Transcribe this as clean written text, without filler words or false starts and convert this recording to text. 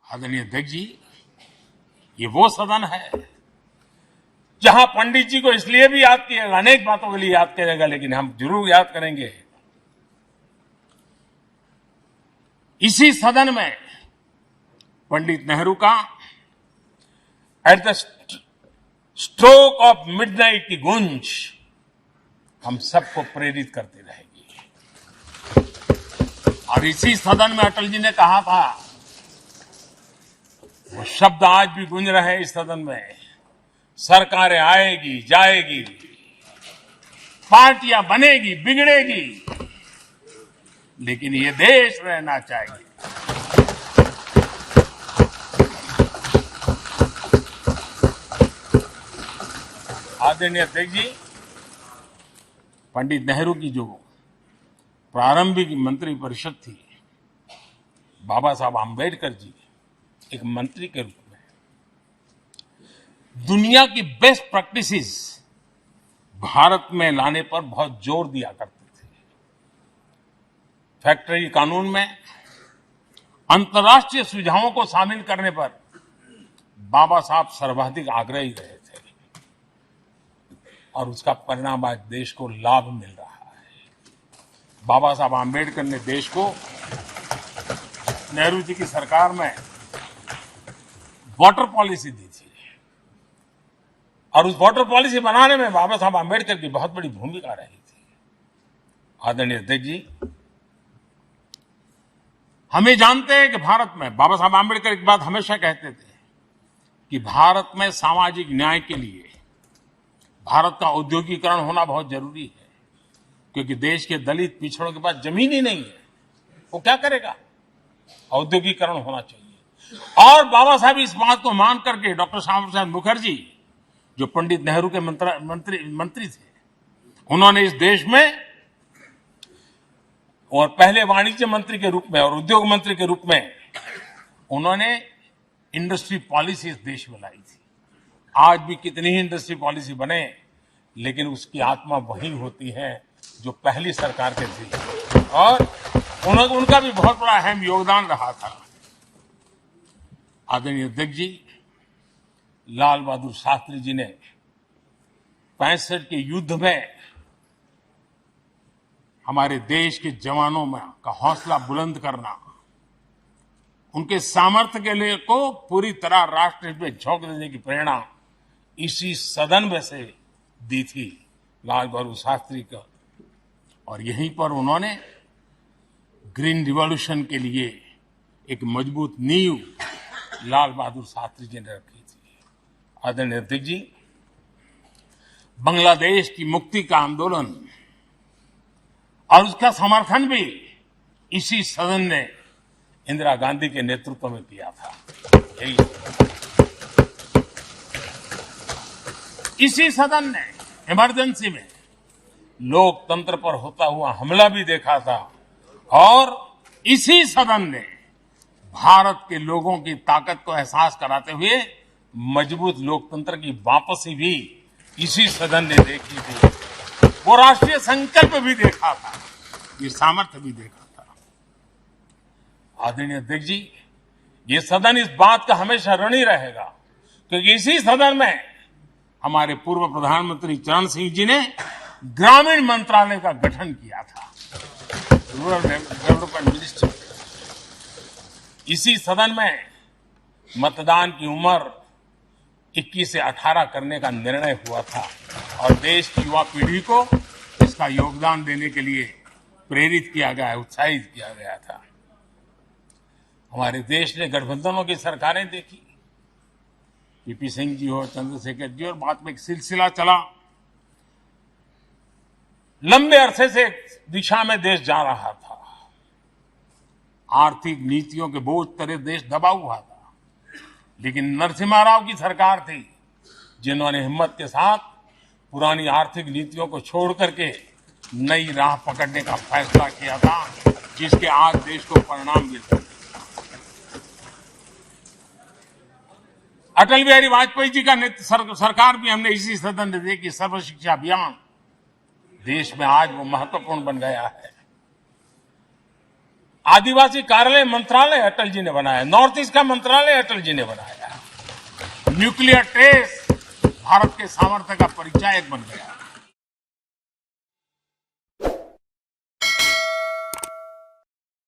आदरणीय अध्यक्ष जी, ये वो सदन है जहां पंडित जी को इसलिए भी याद किएगा, अनेक बातों के लिए याद करेगा, लेकिन हम जरूर याद करेंगे इसी सदन में पंडित नेहरू का at the stroke of midnight की गूंज हम सबको प्रेरित करती रहेगी। और इसी सदन में अटल जी ने कहा था, वो शब्द आज भी गूंज रहे हैं इस सदन में, सरकारें आएगी जाएगी, पार्टियां बनेगी बिगड़ेगी, लेकिन ये देश रहना चाहिए। आदरणीय अध्यक्ष जी, पंडित नेहरू की जो प्रारंभिक मंत्री परिषद थी, बाबा साहब आम्बेडकर जी एक मंत्री के रूप में दुनिया की बेस्ट प्रैक्टिसेस भारत में लाने पर बहुत जोर दिया करते थे। फैक्ट्री कानून में अंतर्राष्ट्रीय सुझावों को शामिल करने पर बाबा साहब सर्वाधिक आग्रही रहे थे और उसका परिणाम आज देश को लाभ मिल रहा है। बाबा साहब आम्बेडकर ने देश को नेहरू जी की सरकार में वाटर पॉलिसी दी थी और उस वाटर पॉलिसी बनाने में बाबा साहब आम्बेडकर की बहुत बड़ी भूमिका रही थी। आदरणीय अध्यक्ष जी, हम ये जानते हैं कि भारत में बाबा साहब आम्बेडकर एक बात हमेशा कहते थे कि भारत में सामाजिक न्याय के लिए भारत का औद्योगिकरण होना बहुत जरूरी है, क्योंकि देश के दलित पिछड़ों के पास जमीन ही नहीं है, वो क्या करेगा? औद्योगिकरण होना चाहिए। और बाबा साहब इस बात को मान करके डॉक्टर श्यामा प्रसाद मुखर्जी, जो पंडित नेहरू के मंत्री थे, उन्होंने इस देश में और पहले वाणिज्य मंत्री के रूप में और उद्योग मंत्री के रूप में उन्होंने इंडस्ट्री पॉलिसी इस देश में लाई थी। आज भी कितनी ही इंडस्ट्री पॉलिसी बने, लेकिन उसकी आत्मा वही होती है जो पहली सरकार के थी, और उनका भी बहुत बड़ा अहम योगदान रहा था। आदरणीय अध्यक्ष जी, लाल बहादुर शास्त्री जी ने 65 के युद्ध में हमारे देश के जवानों में का हौसला बुलंद करना, उनके सामर्थ्य के लिए को पूरी तरह राष्ट्र में झोंक देने की प्रेरणा इसी सदन में से दी थी लाल बहादुर शास्त्री का। और यहीं पर उन्होंने ग्रीन रिवॉल्यूशन के लिए एक मजबूत नींव लाल बहादुर शास्त्री जी ने रखी थी। आदरणीय अध्यक्ष जी, बांग्लादेश की मुक्ति का आंदोलन और उसका समर्थन भी इसी सदन ने इंदिरा गांधी के नेतृत्व में किया था। इसी सदन ने इमरजेंसी में लोकतंत्र पर होता हुआ हमला भी देखा था, और इसी सदन ने भारत के लोगों की ताकत को एहसास कराते हुए मजबूत लोकतंत्र की वापसी भी इसी सदन ने देखी थी। वो राष्ट्रीय संकल्प भी देखा था, ये सामर्थ्य भी देखा था। आदरणीय अध्यक्ष जी, ये सदन इस बात का हमेशा ऋणी रहेगा, क्योंकि इसी सदन में हमारे पूर्व प्रधानमंत्री चरण सिंह जी ने ग्रामीण मंत्रालय का गठन किया था, रूरल डेवलपमेंट मिनिस्ट्री। इसी सदन में मतदान की उम्र 21 से 18 करने का निर्णय हुआ था और देश की युवा पीढ़ी को इसका योगदान देने के लिए प्रेरित किया गया, उत्साहित किया गया था। हमारे देश ने गठबंधनों की सरकारें देखी, पीपी सिंह जी हो, चंद्रशेखर जी, और बाद में एक सिलसिला चला। लंबे अरसे से एक दिशा में देश जा रहा था, आर्थिक नीतियों के बोझ तले देश दबा हुआ था, लेकिन नरसिम्हा राव की सरकार थी जिन्होंने हिम्मत के साथ पुरानी आर्थिक नीतियों को छोड़ करके नई राह पकड़ने का फैसला किया था, जिसके आज देश को परिणाम मिलते हैं। अटल बिहारी वाजपेयी जी का सरकार भी हमने इसी सदन में देखी। सर्व शिक्षा अभियान देश में आज वो महत्वपूर्ण बन गया है। आदिवासी कार्यालय मंत्रालय अटल जी ने बनाया, नॉर्थ ईस्ट का मंत्रालय अटल जी ने बनाया, न्यूक्लियर टेस्ट भारत के सामर्थ्य का परिचायक बन गया।